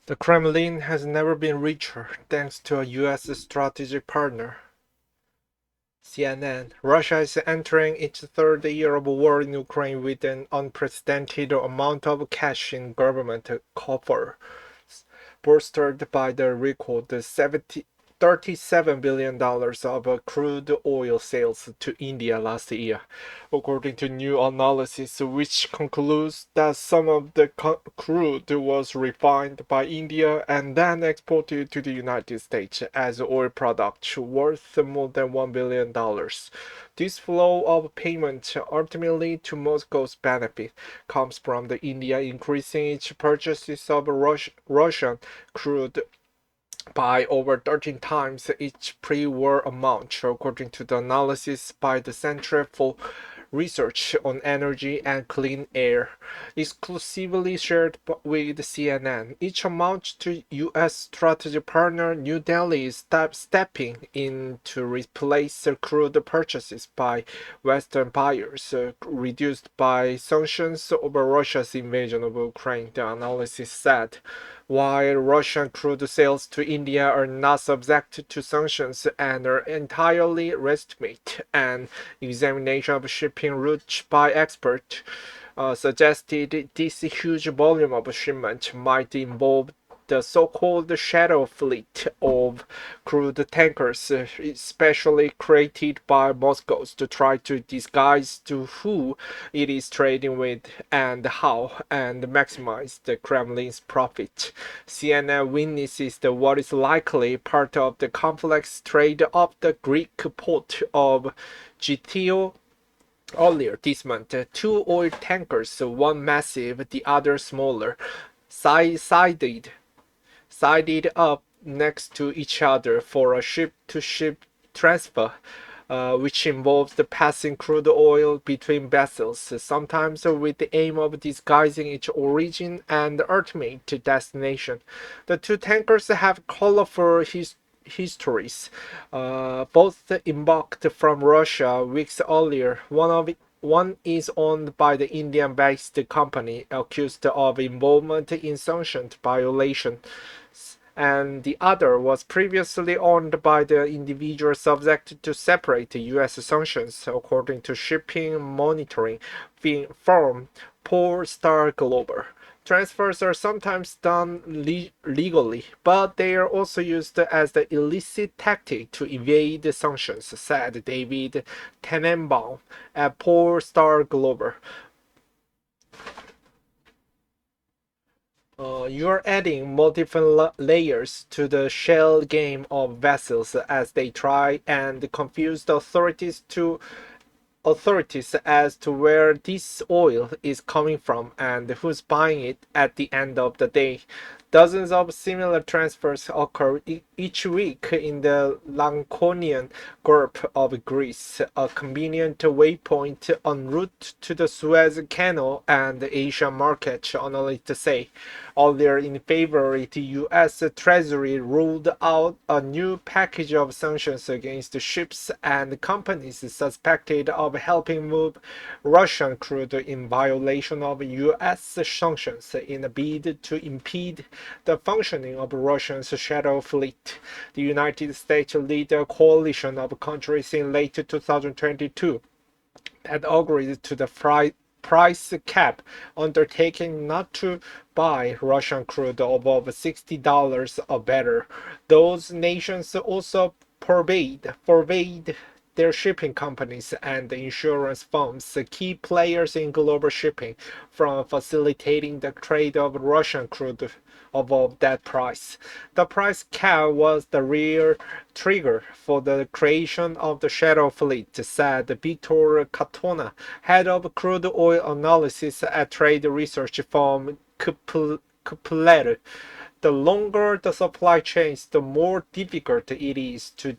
The Kremlin has never been richer thanks to a U.S. strategic partner. CNN. Russia is entering its third year of war in Ukraine with an unprecedented amount of cash in government coffers, bolstered by the record $37 billion of crude oil sales to India last year, according to new analysis, which concludes that some of the crude was refined by India and then exported to the United States as oil products worth more than $1 billion. This flow of payment, ultimately to Moscow's benefit, comes from the India increasing its purchases of Russian crude by over 13 times its pre-war amount, according to the analysis by the Center for Research on Energy and Clean Air, exclusively shared with CNN. Each amount to U.S. strategic partner New Delhi is stepping in to replace crude purchases by Western buyers, reduced by sanctions over Russia's invasion of Ukraine, the analysis said. While Russian crude sales to India are not subject to sanctions and are entirely legitimate, an examination of shipping routes by experts suggested this huge volume of shipment might involve the so-called shadow fleet of crude tankers, especially created by Moscow to try to disguise to who it is trading with and how, and maximize the Kremlin's profit. CNN witnesses what is likely part of the complex trade of the Greek port of Gitio. Earlier this month, two oil tankers, one massive, the other smaller, sided up next to each other for a ship-to-ship transfer, which involves the passing crude oil between vessels, sometimes with the aim of disguising its origin and ultimate destination. The two tankers have colorful histories, both embarked from Russia weeks earlier. One is owned by the Indian-based company accused of involvement in sanctions violations, and the other was previously owned by the individual subject to separate U.S. sanctions, according to shipping monitoring firm Polestar Global. Transfers are sometimes done legally, but they are also used as the illicit tactic to evade the sanctions, said David Tenenbaum at Polestar Global. You're adding multiple layers to the shell game of vessels as they try and confuse the authorities as to where this oil is coming from and who's buying it at the end of the day. Dozens of similar transfers occur each week in the Lanconian Gulf of Greece, a convenient waypoint en route to the Suez Canal and the Asian market, analysts say. Earlier in February, the U.S. Treasury ruled out a new package of sanctions against ships and companies suspected of helping move Russian crude in violation of U.S. sanctions in a bid to impede the functioning of Russia's shadow fleet. The United States led a coalition of countries in late 2022 that agreed to the price cap undertaking not to buy Russian crude above $60 or better. Those nations also forbade their shipping companies and insurance firms, key players in global shipping, from facilitating the trade of Russian crude above that price. The price cap was the real trigger for the creation of the shadow fleet, said Victor Catona, head of crude oil analysis at trade research firm Kepler. The longer the supply chains, the more difficult it is to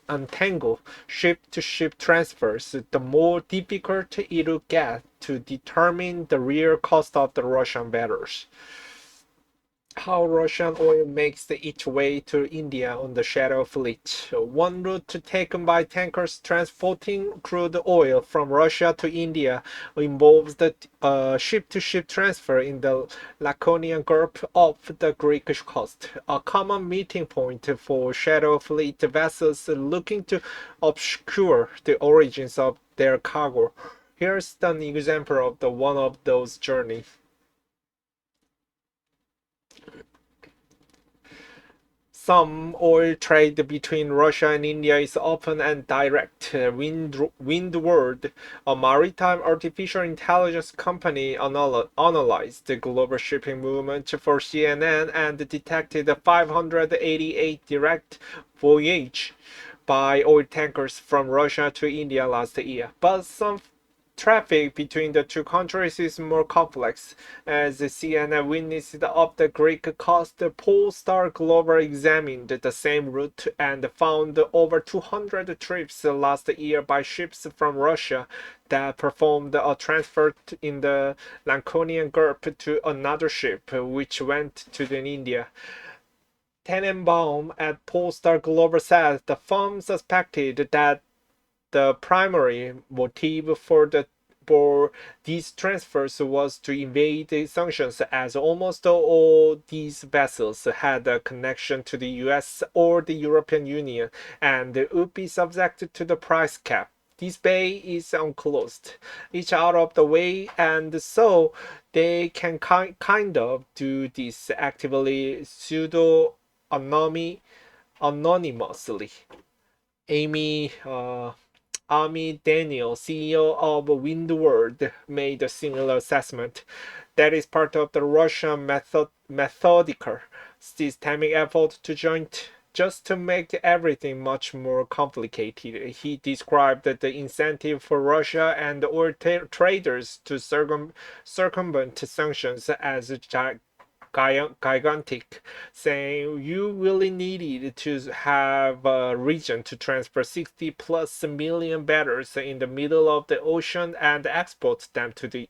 untangle ship-to-ship transfers, the more difficult it will get to determine the real cost of the Russian vessels. How Russian oil makes its way to India on the Shadow Fleet. One route taken by tankers transporting crude oil from Russia to India involves the ship-to-ship transfer in the Laconian Gulf off the Greek coast, a common meeting point for Shadow Fleet vessels looking to obscure the origins of their cargo. Here's an example of one of those journeys. Some oil trade between Russia and India is open and direct. Windward, a maritime artificial intelligence company, analyzed the global shipping movement for CNN and detected 588 direct voyages by oil tankers from Russia to India last year. But some traffic between the two countries is more complex. As CNN witnessed up the Greek coast, Polestar Global examined the same route and found over 200 trips last year by ships from Russia that performed a transfer in the Laconian Gulf to another ship, which went to India. Tenenbaum at Polestar Global said the firm suspected that the primary motive for these transfers was to evade the sanctions, as almost all these vessels had a connection to the US or the European Union and would be subjected to the price cap. This bay is unclosed, it's out of the way, and so they can kind of do this actively anonymously. Amy Ami Daniel, CEO of Windward, made a similar assessment. That is part of the Russian methodical, systemic effort just to make everything much more complicated. He described the incentive for Russia and oil traders to circumvent sanctions as gigantic, saying you really needed to have a region to transfer 60 plus million barrels in the middle of the ocean and export them to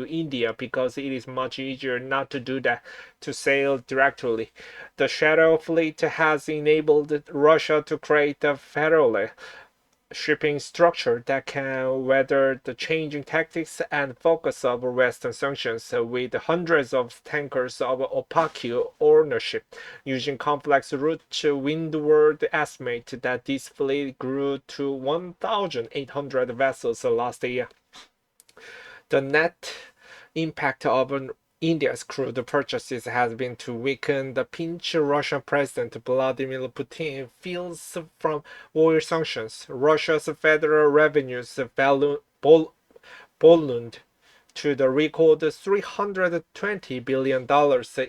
India because it is much easier not to do that, to sail directly. The Shadow Fleet has enabled Russia to create a federal shipping structure that can weather the changing tactics and focus of Western sanctions with hundreds of tankers of opaque ownership. Using complex routes, Windward estimate that this fleet grew to 1,800 vessels last year. The net impact of India's crude purchases has been to weaken the pinch Russian President Vladimir Putin feels from oil sanctions. Russia's federal revenues ballooned to the record $320 billion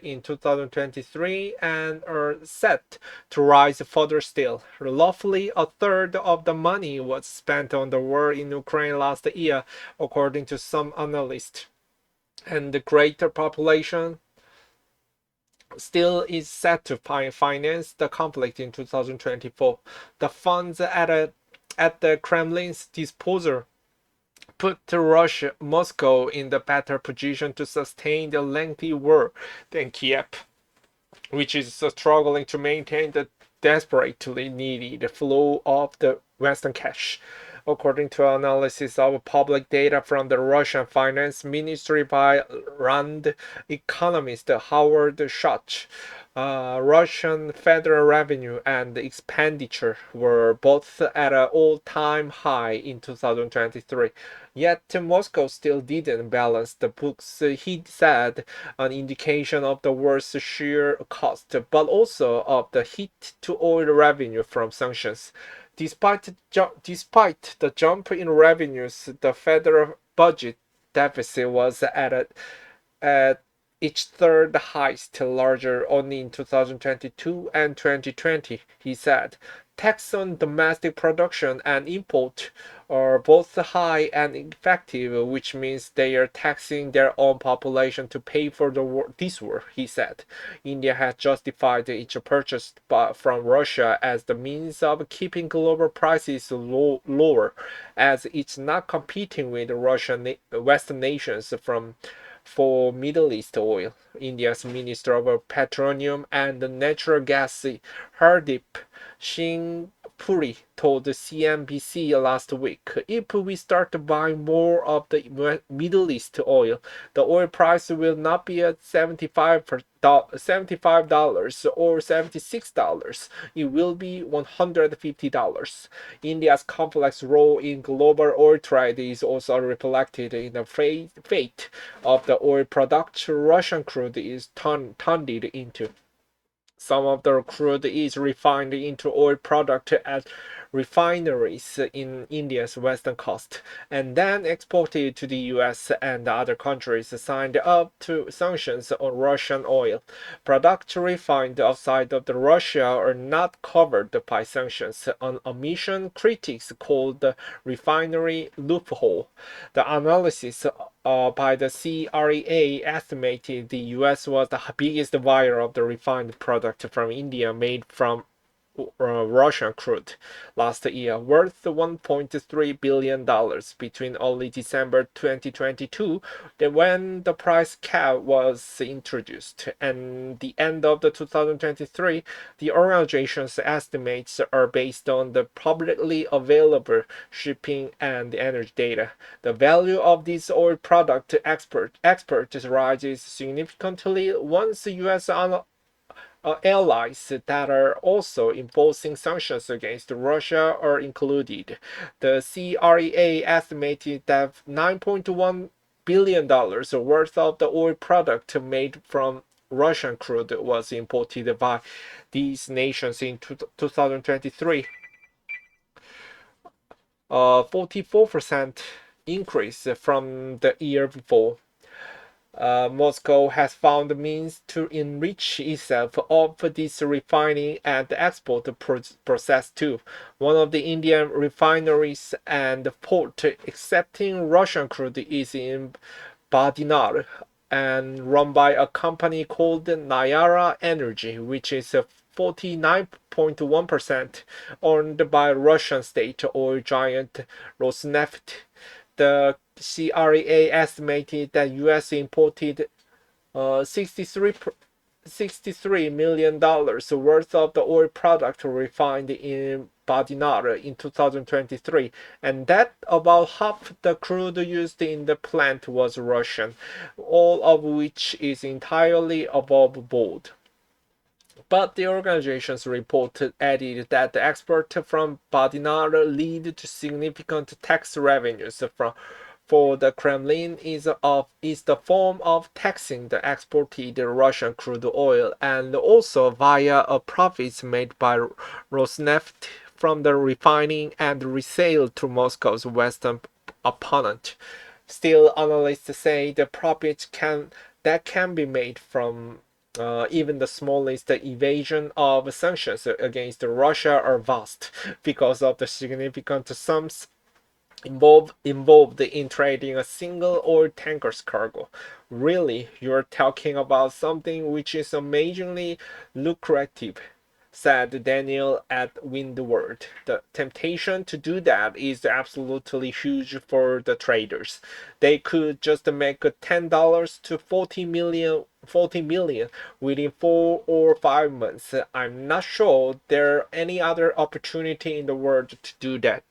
in 2023 and are set to rise further still. Roughly a third of the money was spent on the war in Ukraine last year, according to some analysts, and the greater population still is set to finance the conflict in 2024. The funds at the Kremlin's disposal put Russia, Moscow in the better position to sustain the lengthy war than Kiev, which is struggling to maintain the desperately needed flow of the Western cash. According to analysis of public data from the Russian Finance Ministry by RAND economist Howard Schultz, Russian federal revenue and expenditure were both at an all-time high in 2023. Yet Moscow still didn't balance the books, he said, an indication of the war's sheer cost, but also of the hit to oil revenue from sanctions. Despite the jump in revenues, the federal budget deficit was at its third highest, larger only in 2022 and 2020, he said. Tax on domestic production and import are both high and effective, which means they are taxing their own population to pay for this war, he said. India has justified its purchase from Russia as the means of keeping global prices lower, as it's not competing with Western nations for Middle East oil. India's Minister of Petroleum and Natural Gas Hardeep Singh Puri told CNBC last week, if we start buying more of the Middle East oil, the oil price will not be at $75 or $76. It will be $150. India's complex role in global oil trade is also reflected in the fate of the oil product Russian crude is turned into. Some of the crude is refined into oil product at refineries in India's western coast and then exported to the US and other countries signed up to sanctions on Russian oil. Products refined outside of Russia are not covered by sanctions, an omission critics call the refinery loophole. The analysis by the CREA estimated the US was the biggest buyer of the refined product from India made from Russian crude last year, worth $1.3 billion between early December 2022, when the price cap was introduced, and the end of the 2023. The organization's estimates are based on the publicly available shipping and energy data. The value of these oil product exports rises significantly once the U.S. allies that are also imposing sanctions against Russia are included. The CREA estimated that $9.1 billion worth of the oil product made from Russian crude was imported by these nations in 2023. 44% increase from the year before. Moscow has found means to enrich itself of this refining and export process too. One of the Indian refineries and port accepting Russian crude is in Badinal and run by a company called Nayara Energy, which is 49.1% owned by Russian state oil giant Rosneft. The CREA estimated that U.S. imported $63 million worth of the oil product refined in Badinal in 2023, and that about half the crude used in the plant was Russian, all of which is entirely above board. But the organization's report added that the export from Badinal lead to significant tax revenues for the Kremlin is the form of taxing the exported Russian crude oil and also via a profits made by Rosneft from the refining and resale to Moscow's western opponent. Still, analysts say the profits that can be made from even the smallest evasion of sanctions against Russia are vast because of the significant sums involved in trading a single oil tanker's cargo. Really, you're talking about something which is amazingly lucrative, said Daniel at Windward. The temptation to do that is absolutely huge for the traders. They could just make $10 to 40 million within 4 or 5 months. I'm not sure there are any other opportunity in the world to do that.